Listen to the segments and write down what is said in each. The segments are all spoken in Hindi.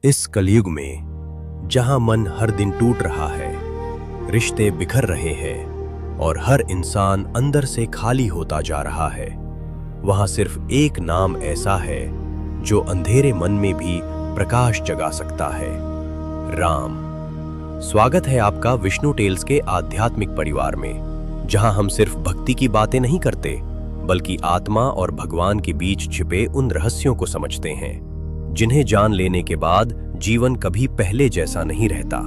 इस कलयुग में जहां मन हर दिन टूट रहा है, रिश्ते बिखर रहे हैं और हर इंसान अंदर से खाली होता जा रहा है, वहां सिर्फ एक नाम ऐसा है जो अंधेरे मन में भी प्रकाश जगा सकता है, राम। स्वागत है आपका विष्णु टेल्स के आध्यात्मिक परिवार में, जहां हम सिर्फ भक्ति की बातें नहीं करते बल्कि आत्मा और भगवान के बीच छिपे उन रहस्यों को समझते हैं जिन्हें जान लेने के बाद जीवन कभी पहले जैसा नहीं रहता।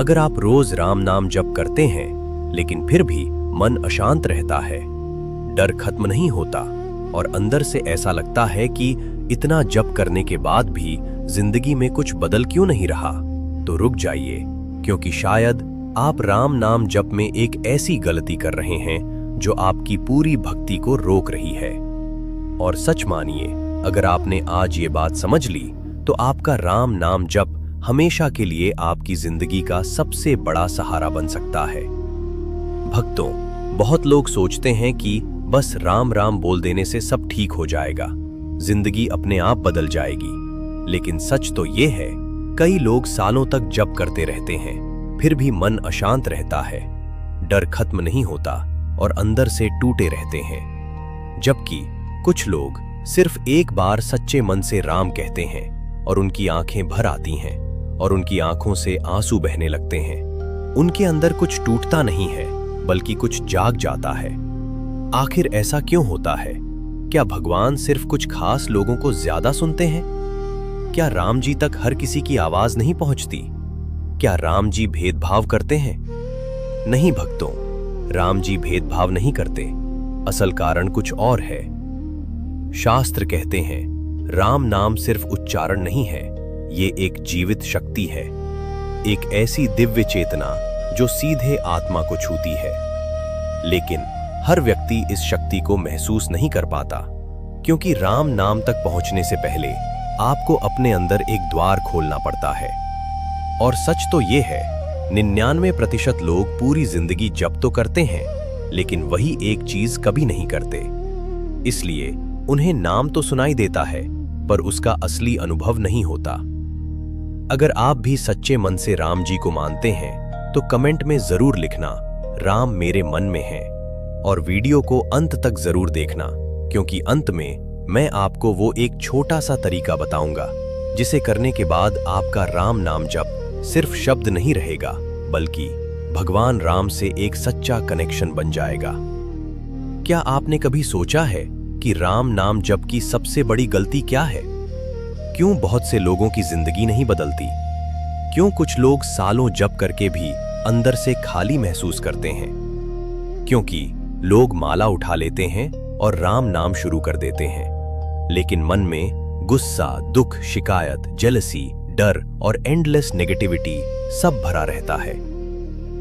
अगर आप रोज राम नाम जप करते हैं लेकिन फिर भी मन अशांत रहता है, डर खत्म नहीं होता और अंदर से ऐसा लगता है कि इतना जप करने के बाद भी जिंदगी में कुछ बदल क्यों नहीं रहा, तो रुक जाइए, क्योंकि शायद आप राम नाम जप में एक ऐसी गलती कर रहे हैं जो आपकी पूरी भक्ति को रोक रही है। और सच मानिए, अगर आपने आज ये बात समझ ली तो आपका राम नाम जप हमेशा के लिए आपकी जिंदगी का सबसे बड़ा सहारा बन सकता है। भक्तों, बहुत लोग सोचते हैं कि बस राम राम बोल देने से सब ठीक हो जाएगा, जिंदगी अपने आप बदल जाएगी। लेकिन सच तो ये है, कई लोग सालों तक जप करते रहते हैं, फिर भी मन अशांत रहता है, डर खत्म नहीं होता और अंदर से टूटे रहते हैं। जबकि कुछ लोग सिर्फ एक बार सच्चे मन से राम कहते हैं और उनकी आंखें भर आती हैं और उनकी आंखों से आंसू बहने लगते हैं। उनके अंदर कुछ टूटता नहीं है बल्कि कुछ जाग जाता है। आखिर ऐसा क्यों होता है? क्या भगवान सिर्फ कुछ खास लोगों को ज्यादा सुनते हैं? क्या राम जी तक हर किसी की आवाज नहीं पहुंचती? क्या राम जी भेदभाव करते हैं? नहीं भक्तों, राम जी भेदभाव नहीं करते। असल कारण कुछ और है। शास्त्र कहते हैं, राम नाम सिर्फ उच्चारण नहीं है, ये एक जीवित शक्ति है, एक ऐसी दिव्य चेतना जो सीधे आत्मा को छूती है। लेकिन हर व्यक्ति इस शक्ति को महसूस नहीं कर पाता, क्योंकि राम नाम तक पहुंचने से पहले आपको अपने अंदर एक द्वार खोलना पड़ता है। और सच तो ये है, 99% लोग पूरी जिंदगी जप तो करते हैं लेकिन वही एक चीज कभी नहीं करते। इसलिए उन्हें नाम तो सुनाई देता है पर उसका असली अनुभव नहीं होता। अगर आप भी सच्चे मन से राम जी को मानते हैं तो कमेंट में जरूर लिखना, राम मेरे मन में है, और वीडियो को अंत तक जरूर देखना, क्योंकि अंत में मैं आपको वो एक छोटा सा तरीका बताऊंगा जिसे करने के बाद आपका राम नाम जप सिर्फ शब्द नहीं रहेगा बल्कि भगवान राम से एक सच्चा कनेक्शन बन जाएगा। क्या आपने कभी सोचा है कि राम नाम जप की सबसे बड़ी गलती क्या है? क्यों बहुत से लोगों की जिंदगी नहीं बदलती? क्यों कुछ लोग सालों जप करके भी अंदर से खाली महसूस करते हैं? क्योंकि लोग माला उठा लेते हैं और राम नाम शुरू कर देते हैं, लेकिन मन में गुस्सा, दुख, शिकायत, जेलसी, डर और एंडलेस नेगेटिविटी सब भरा रहता है।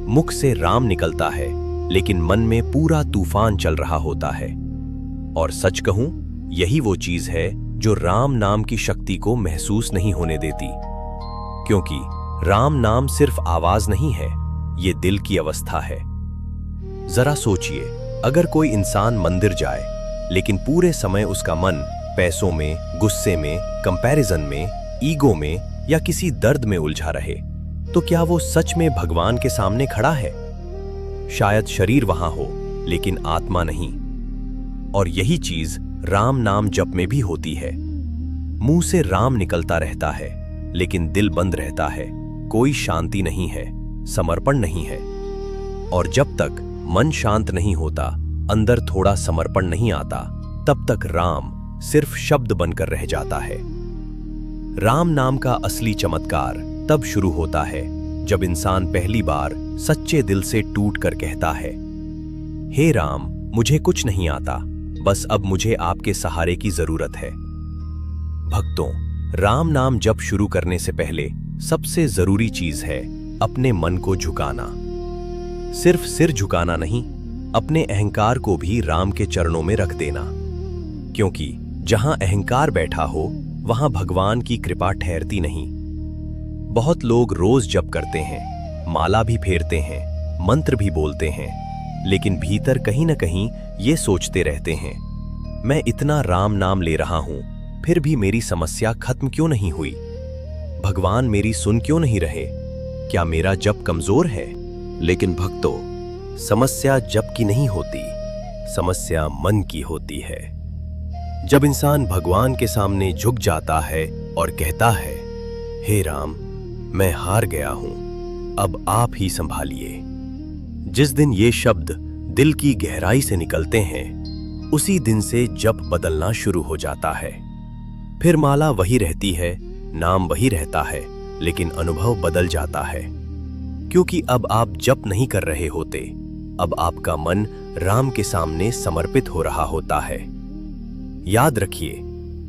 मुख से राम निकलता है लेकिन मन में पूरा तूफान चल रहा होता है। और सच कहूं, यही वो चीज है जो राम नाम की शक्ति को महसूस नहीं होने देती, क्योंकि राम नाम सिर्फ आवाज नहीं है, ये दिल की अवस्था है। जरा सोचिए, अगर कोई इंसान मंदिर जाए लेकिन पूरे समय उसका मन पैसों में, गुस्से में, कंपैरिजन में, ईगो में या किसी दर्द में उलझा रहे, तो क्या वो सच में भगवान के सामने खड़ा है? शायद शरीर वहां हो लेकिन आत्मा नहीं। और यही चीज राम नाम जप में भी होती है। मुंह से राम निकलता रहता है लेकिन दिल बंद रहता है, कोई शांति नहीं है, समर्पण नहीं है। और जब तक मन शांत नहीं होता, अंदर थोड़ा समर्पण नहीं आता, तब तक राम सिर्फ शब्द बनकर रह जाता है। राम नाम का असली चमत्कार तब शुरू होता है जब इंसान पहली बार सच्चे दिल से टूट कर कहता है, हे राम, मुझे कुछ नहीं आता, बस अब मुझे आपके सहारे की जरूरत है। भक्तों, राम नाम जप शुरू करने से पहले सबसे जरूरी चीज है अपने मन को झुकाना। सिर्फ सिर झुकाना नहीं, अपने अहंकार को भी राम के चरणों में रख देना, क्योंकि जहां अहंकार बैठा हो वहां भगवान की कृपा ठहरती नहीं। बहुत लोग रोज जप करते हैं, माला भी फेरते हैं, मंत्र भी बोलते हैं, लेकिन भीतर कहीं न कहीं ये सोचते रहते हैं, मैं इतना राम नाम ले रहा हूं, फिर भी मेरी समस्या खत्म क्यों नहीं हुई? भगवान मेरी सुन क्यों नहीं रहे? क्या मेरा जप कमजोर है? लेकिन भक्तों, समस्या जप की नहीं होती, समस्या मन की होती है। जब इंसान भगवान के सामने झुक जाता है और कहता है, हे राम, मैं हार गया हूं, अब आप ही संभालिए। जिस दिन ये शब्द दिल की गहराई से निकलते हैं, उसी दिन से जप बदलना शुरू हो जाता है। फिर माला वही रहती है, नाम वही रहता है, लेकिन अनुभव बदल जाता है। क्योंकि अब आप जप नहीं कर रहे होते, अब आपका मन राम के सामने समर्पित हो रहा होता है। याद रखिए,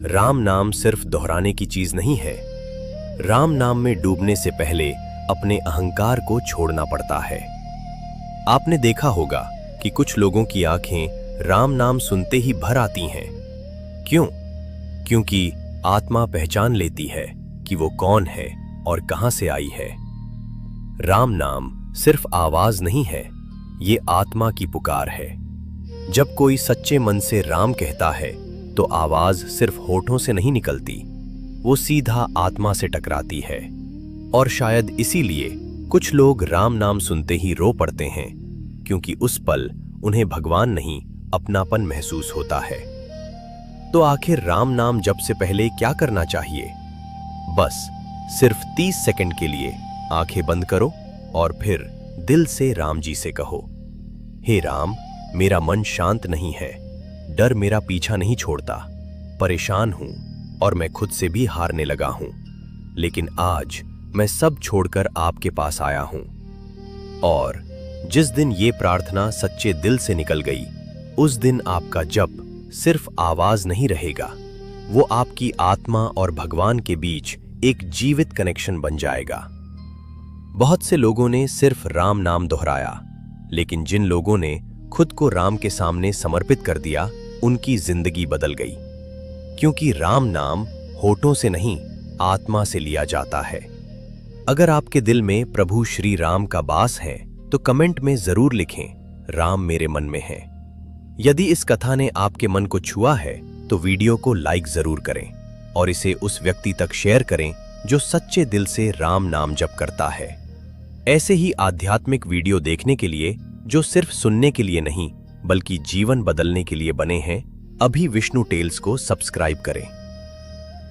राम नाम सिर्फ दोहराने की चीज नहीं है। राम नाम में डूबने से पहले अपने अहंकार को छोड़ना पड़ता है। आपने देखा होगा कि कुछ लोगों की आंखें राम नाम सुनते ही भर आती हैं। क्यों? क्योंकि आत्मा पहचान लेती है कि वो कौन है और कहां से आई है। राम नाम सिर्फ आवाज नहीं है, ये आत्मा की पुकार है। जब कोई सच्चे मन से राम कहता है, तो आवाज सिर्फ होठों से नहीं निकलती, वो सीधा आत्मा से टकराती है। और शायद इसीलिए कुछ लोग राम नाम सुनते ही रो पड़ते हैं, क्योंकि उस पल उन्हें भगवान नहीं, अपनापन महसूस होता है। तो आखिर राम नाम जप से पहले क्या करना चाहिए? बस सिर्फ 30 सेकंड के लिए आंखें बंद करो और फिर दिल से राम जी से कहो, हे राम, मेरा मन शांत नहीं है, डर मेरा पीछा नहीं छोड़ता, परेशान हूं और मैं खुद से भी हारने लगा हूं, लेकिन आज मैं सब छोड़कर आपके पास आया हूं। और जिस दिन ये प्रार्थना सच्चे दिल से निकल गई, उस दिन आपका जप सिर्फ आवाज नहीं रहेगा, वो आपकी आत्मा और भगवान के बीच एक जीवित कनेक्शन बन जाएगा। बहुत से लोगों ने सिर्फ राम नाम दोहराया, लेकिन जिन लोगों ने खुद को राम के सामने समर्पित कर दिया, उनकी जिंदगी बदल गई। क्योंकि राम नाम होठों से नहीं, आत्मा से लिया जाता है। अगर आपके दिल में प्रभु श्री राम का वास है, तो कमेंट में जरूर लिखें, राम मेरे मन में है। यदि इस कथा ने आपके मन को छुआ है, तो वीडियो को लाइक जरूर करें और इसे उस व्यक्ति तक शेयर करें जो सच्चे दिल से राम नाम जप करता है। ऐसे ही आध्यात्मिक वीडियो देखने के लिए, जो सिर्फ सुनने के लिए नहीं बल्कि जीवन बदलने के लिए बने हैं, अभी विष्णु टेल्स को सब्सक्राइब करें।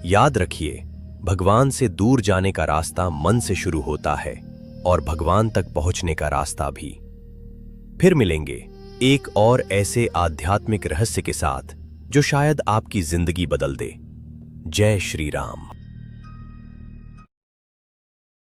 याद रखिए, भगवान से दूर जाने का रास्ता मन से शुरू होता है और भगवान तक पहुंचने का रास्ता भी। फिर मिलेंगे एक और ऐसे आध्यात्मिक रहस्य के साथ जो शायद आपकी जिंदगी बदल दे। जय श्री राम।